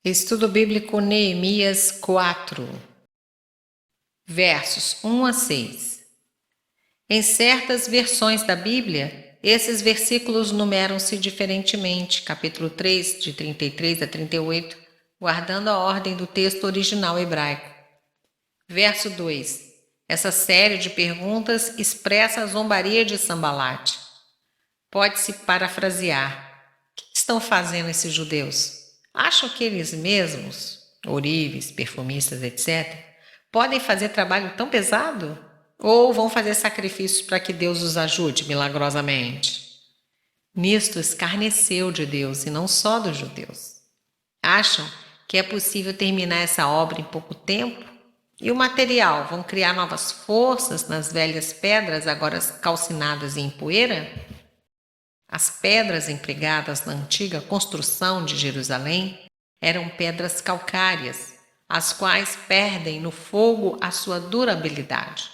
Estudo Bíblico Neemias 4, versos 1 a 6. Em certas versões da Bíblia, esses versículos numeram-se diferentemente, capítulo 3, de 33 a 38, guardando a ordem do texto original hebraico. Verso 2. Essa série de perguntas expressa a zombaria de Sambalate. Pode-se parafrasear: o que estão fazendo esses judeus? Acham que eles mesmos, ourives, perfumistas, etc., podem fazer trabalho tão pesado? Ou vão fazer sacrifícios para que Deus os ajude milagrosamente? Nisto escarneceu de Deus e não só dos judeus. Acham que é possível terminar essa obra em pouco tempo? E o material? Vão criar novas forças nas velhas pedras agora calcinadas e em poeira? As pedras empregadas na antiga construção de Jerusalém eram pedras calcárias, as quais perdem no fogo a sua durabilidade.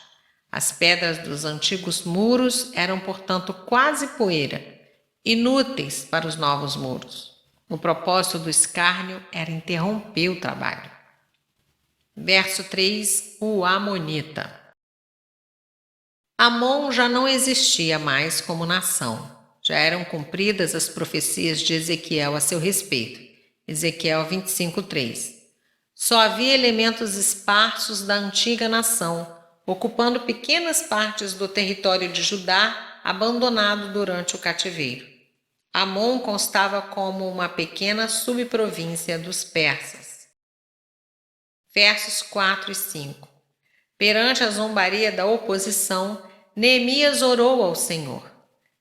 As pedras dos antigos muros eram, portanto, quase poeira, inúteis para os novos muros. O propósito do escárnio era interromper o trabalho. Verso 3. O Amonita. Amon já não existia mais como nação. Já eram cumpridas as profecias de Ezequiel a seu respeito. Ezequiel 25:3. Só havia elementos esparsos da antiga nação, ocupando pequenas partes do território de Judá, abandonado durante o cativeiro. Amon constava como uma pequena subprovíncia dos persas. Versos 4 e 5. Perante a zombaria da oposição, Neemias orou ao Senhor.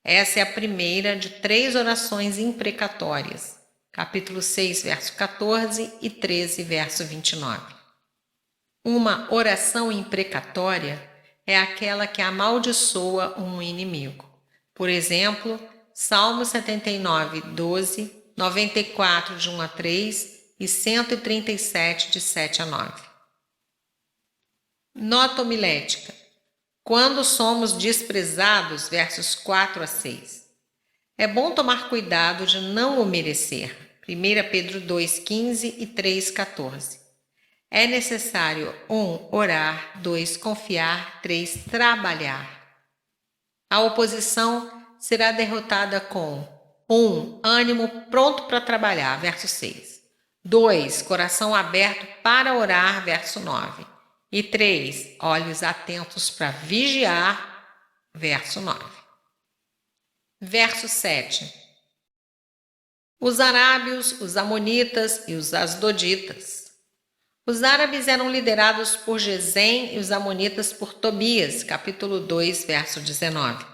Essa é a primeira de 3 orações imprecatórias. Capítulo 6, verso 14 e 13, verso 29. Uma oração imprecatória é aquela que amaldiçoa um inimigo. Por exemplo, Salmo 79, 12, 94, de 1 a 3 e 137, de 7 a 9. Nota homilética. Quando somos desprezados, versos 4 a 6. É bom tomar cuidado de não o merecer. 1 Pedro 2,15 e 3,14. É necessário 1. Orar, 2. Confiar, 3. Trabalhar. A oposição será derrotada com 1. Ânimo pronto para trabalhar, verso 6. 2. Coração aberto para orar, verso 9. E 3. Olhos atentos para vigiar, verso 9. Verso 7. Os arábios, os amonitas e os asdoditas. Os árabes eram liderados por Gesem e os amonitas por Tobias, capítulo 2, verso 19.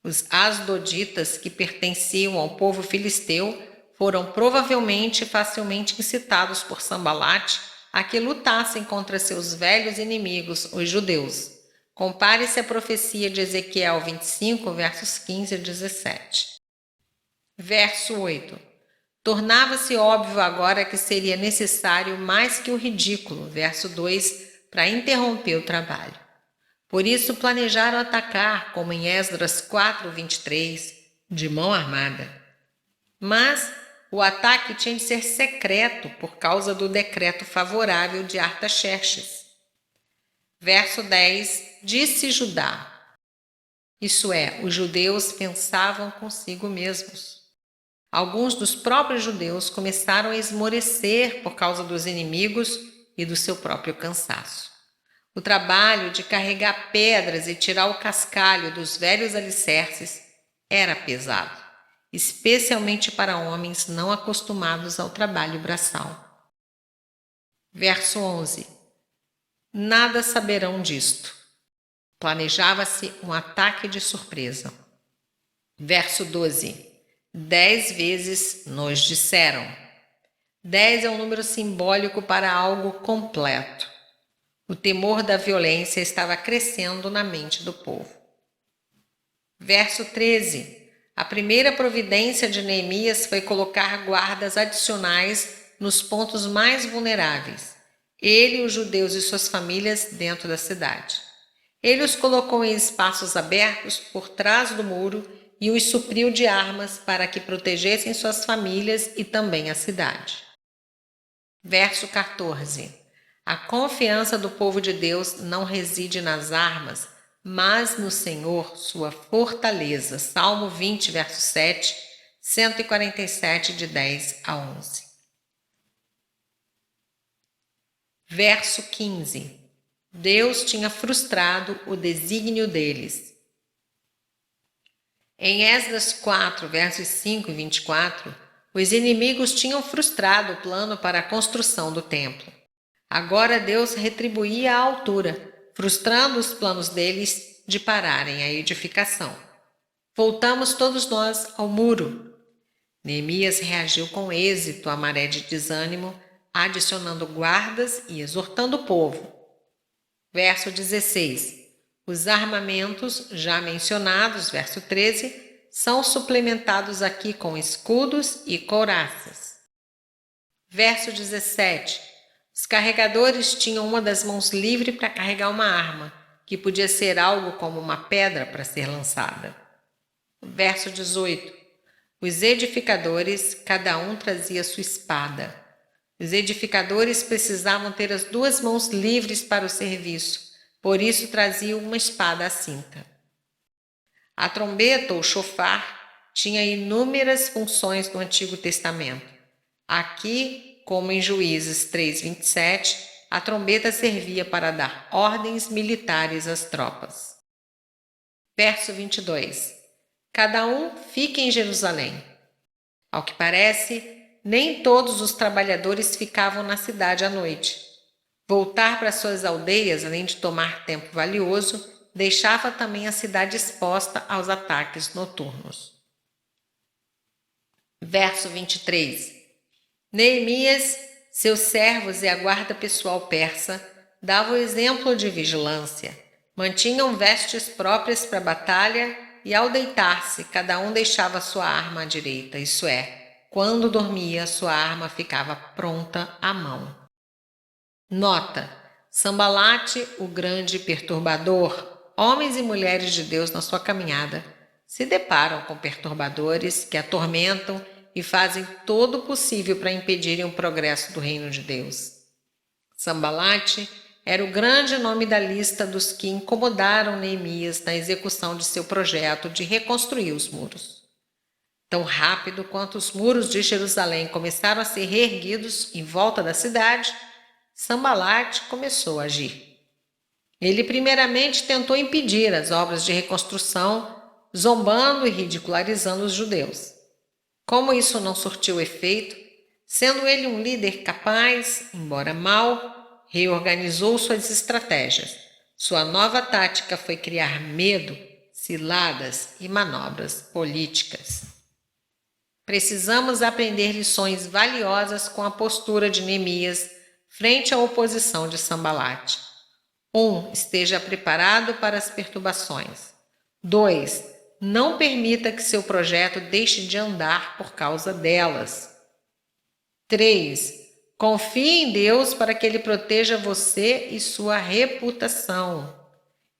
Os asdoditas, que pertenciam ao povo filisteu, foram provavelmente facilmente incitados por Sambalate a que lutassem contra seus velhos inimigos, os judeus. Compare-se a profecia de Ezequiel 25, versos 15 a 17. Verso 8. Tornava-se óbvio agora que seria necessário mais que o ridículo, verso 2, para interromper o trabalho. Por isso planejaram atacar, como em Esdras 4, 23, de mão armada. Mas o ataque tinha de ser secreto por causa do decreto favorável de Artaxerxes. Verso 10. Disse Judá. Isso é, os judeus pensavam consigo mesmos. Alguns dos próprios judeus começaram a esmorecer por causa dos inimigos e do seu próprio cansaço. O trabalho de carregar pedras e tirar o cascalho dos velhos alicerces era pesado, especialmente para homens não acostumados ao trabalho braçal. Verso 11. Nada saberão disto. Planejava-se um ataque de surpresa. Verso 12. 10 vezes nos disseram. 10 é um número simbólico para algo completo. O temor da violência estava crescendo na mente do povo. Verso 13. A primeira providência de Neemias foi colocar guardas adicionais nos pontos mais vulneráveis. Ele, os judeus e suas famílias dentro da cidade. Ele os colocou em espaços abertos por trás do muro e os supriu de armas para que protegessem suas famílias e também a cidade. Verso 14. A confiança do povo de Deus não reside nas armas, mas no Senhor, sua fortaleza. Salmo 20, verso 7, 147, de 10 a 11. Verso 15. Deus tinha frustrado o desígnio deles. Em Esdras 4, versos 5 e 24, os inimigos tinham frustrado o plano para a construção do templo. Agora Deus retribuía à altura, frustrando os planos deles de pararem a edificação. Voltamos todos nós ao muro. Neemias reagiu com êxito à maré de desânimo, adicionando guardas e exortando o povo. Verso 16. Os armamentos já mencionados, verso 13, são suplementados aqui com escudos e couraças. Verso 17. Os carregadores tinham uma das mãos livre para carregar uma arma, que podia ser algo como uma pedra para ser lançada. Verso 18. Os edificadores, cada um trazia sua espada. Os edificadores precisavam ter as duas mãos livres para o serviço, por isso traziam uma espada à cinta. A trombeta ou chofar tinha inúmeras funções no Antigo Testamento. Aqui, como em Juízes 3:27, a trombeta servia para dar ordens militares às tropas. Verso 22. Cada um fique em Jerusalém. Ao que parece, nem todos os trabalhadores ficavam na cidade à noite. Voltar para suas aldeias, além de tomar tempo valioso, deixava também a cidade exposta aos ataques noturnos. Verso 23. Neemias, seus servos e a guarda pessoal persa davam exemplo de vigilância. Mantinham vestes próprias para a batalha e, ao deitar-se, cada um deixava sua arma à direita, isso é, quando dormia, sua arma ficava pronta à mão. Nota: Sambalate, o grande perturbador. Homens e mulheres de Deus na sua caminhada se deparam com perturbadores que atormentam e fazem todo o possível para impedirem o progresso do reino de Deus. Sambalate era o grande nome da lista dos que incomodaram Neemias na execução de seu projeto de reconstruir os muros. Tão rápido quanto os muros de Jerusalém começaram a ser reerguidos em volta da cidade, Sambalate começou a agir. Ele primeiramente tentou impedir as obras de reconstrução, zombando e ridicularizando os judeus. Como isso não surtiu efeito, sendo ele um líder capaz, embora mau, reorganizou suas estratégias. Sua nova tática foi criar medo, ciladas e manobras políticas. Precisamos aprender lições valiosas com a postura de Neemias frente à oposição de Sambalate. 1. Esteja preparado para as perturbações. 2. Não permita que seu projeto deixe de andar por causa delas. 3. Confie em Deus para que Ele proteja você e sua reputação.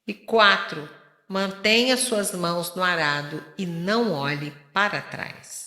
E 4. Mantenha suas mãos no arado e não olhe para trás.